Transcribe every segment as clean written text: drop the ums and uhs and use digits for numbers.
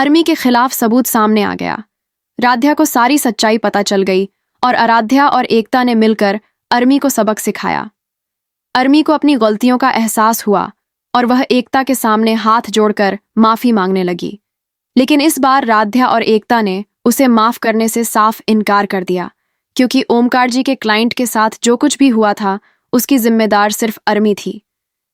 Army के खिलाफ सबूत सामने आ गया। राध्या को सारी सच्चाई पता चल गई और आराध्या और एकता ने मिलकर अरमी को सबक सिखाया। अरमी को अपनी गलतियों का एहसास हुआ और वह एकता के सामने हाथ जोड़कर माफी मांगने लगी। लेकिन इस बार राध्या और एकता ने उसे माफ करने से साफ इनकार कर दिया, क्योंकि ओमकार जी के क्लाइंट के साथ जो कुछ भी हुआ था उसकी जिम्मेदार सिर्फ अरमी थी।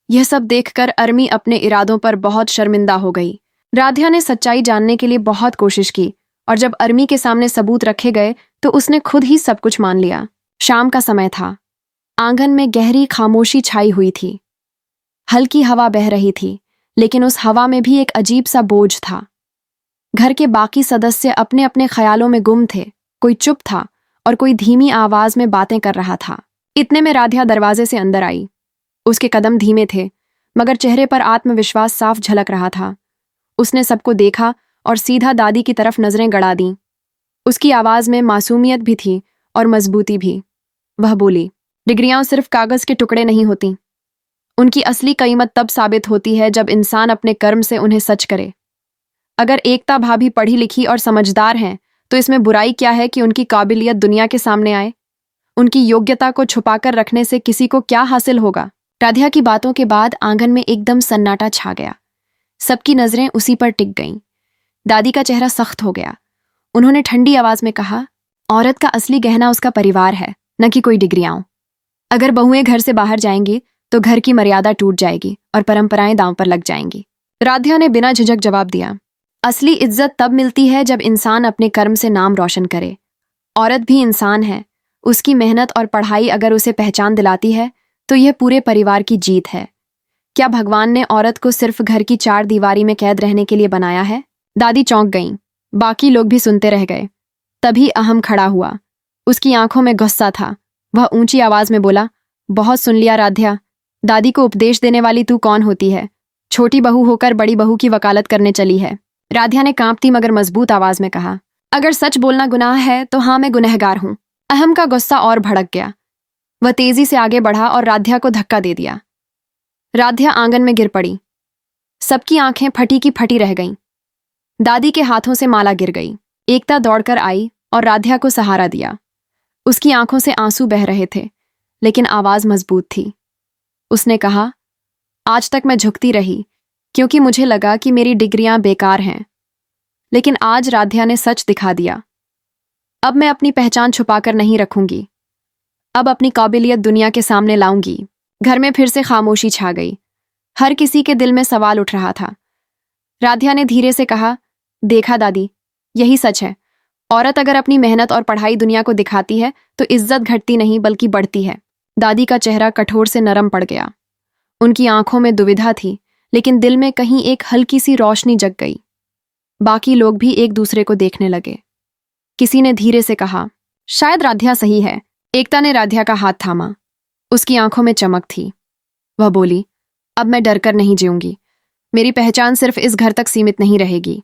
यह सब देखकर अरमी अपने इरादों पर बहुत शर्मिंदा हो गई। राध्या ने सच्चाई जानने के लिए बहुत कोशिश की और जब अरमी के सामने सबूत रखे गए तो उसने खुद ही सब कुछ मान लिया। शाम का समय था। आंगन में गहरी खामोशी छाई हुई थी। हल्की हवा बह रही थी, लेकिन उस हवा में भी एक अजीब सा बोझ था। घर के बाकी सदस्य अपने अपने ख्यालों में गुम थे। कोई चुप था और कोई धीमी आवाज में बातें कर रहा था। इतने में राध्या दरवाजे से अंदर आई। उसके कदम धीमे थे, मगर चेहरे पर आत्मविश्वास साफ झलक रहा था। उसने सबको देखा और सीधा दादी की तरफ नजरें गड़ा दीं। उसकी आवाज में मासूमियत भी थी और मजबूती भी। वह बोली, डिग्रियां सिर्फ कागज के टुकड़े नहीं होती। उनकी असली कीमत तब साबित होती है जब इंसान अपने कर्म से उन्हें सच करे। अगर एकता भाभी पढ़ी लिखी और समझदार हैं, तो इसमें बुराई क्या है कि उनकी काबिलियत दुनिया के सामने आए। उनकी योग्यता को छुपाकर रखने से किसी को क्या हासिल होगा। राध्या की बातों के बाद आंगन में एकदम सन्नाटा छा गया। सबकी नजरें उसी पर टिक गईं। दादी का चेहरा सख्त हो गया। उन्होंने ठंडी आवाज में कहा, औरत का असली गहना उसका परिवार है, न कि कोई डिग्रियां। अगर बहुएं घर से बाहर जाएंगी तो घर की मर्यादा टूट जाएगी और परंपराएं दांव पर लग जाएंगी। राध्या ने बिना झिझक जवाब दिया, असली इज्जत तब मिलती है जब इंसान अपने कर्म से नाम रोशन करे। औरत भी इंसान है। उसकी मेहनत और पढ़ाई अगर उसे पहचान दिलाती है तो यह पूरे परिवार की जीत है। क्या भगवान ने औरत को सिर्फ घर की चार दीवारी में कैद रहने के लिए बनाया है? दादी चौंक गईं। बाकी लोग भी सुनते रह गए। तभी अहम खड़ा हुआ। उसकी आंखों में गुस्सा था। वह ऊंची आवाज में बोला, बहुत सुन लिया राध्या। दादी को उपदेश देने वाली तू कौन होती है? छोटी बहू होकर बड़ी बहू की वकालत करने चली है। राध्या ने कांपती मगर मजबूत आवाज में कहा, अगर सच बोलना गुनाह है तो हाँ, मैं गुनहगार हूं। अहम का गुस्सा और भड़क गया। वह तेजी से आगे बढ़ा और राध्या को धक्का दे दिया। राध्या आंगन में गिर पड़ी। सबकी आंखें फटी की फटी रह गईं। दादी के हाथों से माला गिर गई। एकता दौड़कर आई और राध्या को सहारा दिया। उसकी आंखों से आंसू बह रहे थे, लेकिन आवाज मजबूत थी। उसने कहा, आज तक मैं झुकती रही क्योंकि मुझे लगा कि मेरी डिग्रियां बेकार हैं, लेकिन आज राध्या ने सच दिखा दिया। अब मैं अपनी पहचान छुपाकर नहीं रखूंगी। अब अपनी काबिलियत दुनिया के सामने लाऊंगी। घर में फिर से खामोशी छा गई। हर किसी के दिल में सवाल उठ रहा था। राध्या ने धीरे से कहा, देखा दादी, यही सच है। औरत अगर अपनी मेहनत और पढ़ाई दुनिया को दिखाती है तो इज्जत घटती नहीं बल्कि बढ़ती है। दादी का चेहरा कठोर से नरम पड़ गया। उनकी आंखों में दुविधा थी, लेकिन दिल में कहीं एक हल्की सी रोशनी जग गई। बाकी लोग भी एक दूसरे को देखने लगे। किसी ने धीरे से कहा, शायद राध्या सही है। एकता ने राध्या का हाथ थामा। उसकी आंखों में चमक थी। वह बोली, अब मैं डरकर नहीं जीऊंगी। मेरी पहचान सिर्फ इस घर तक सीमित नहीं रहेगी।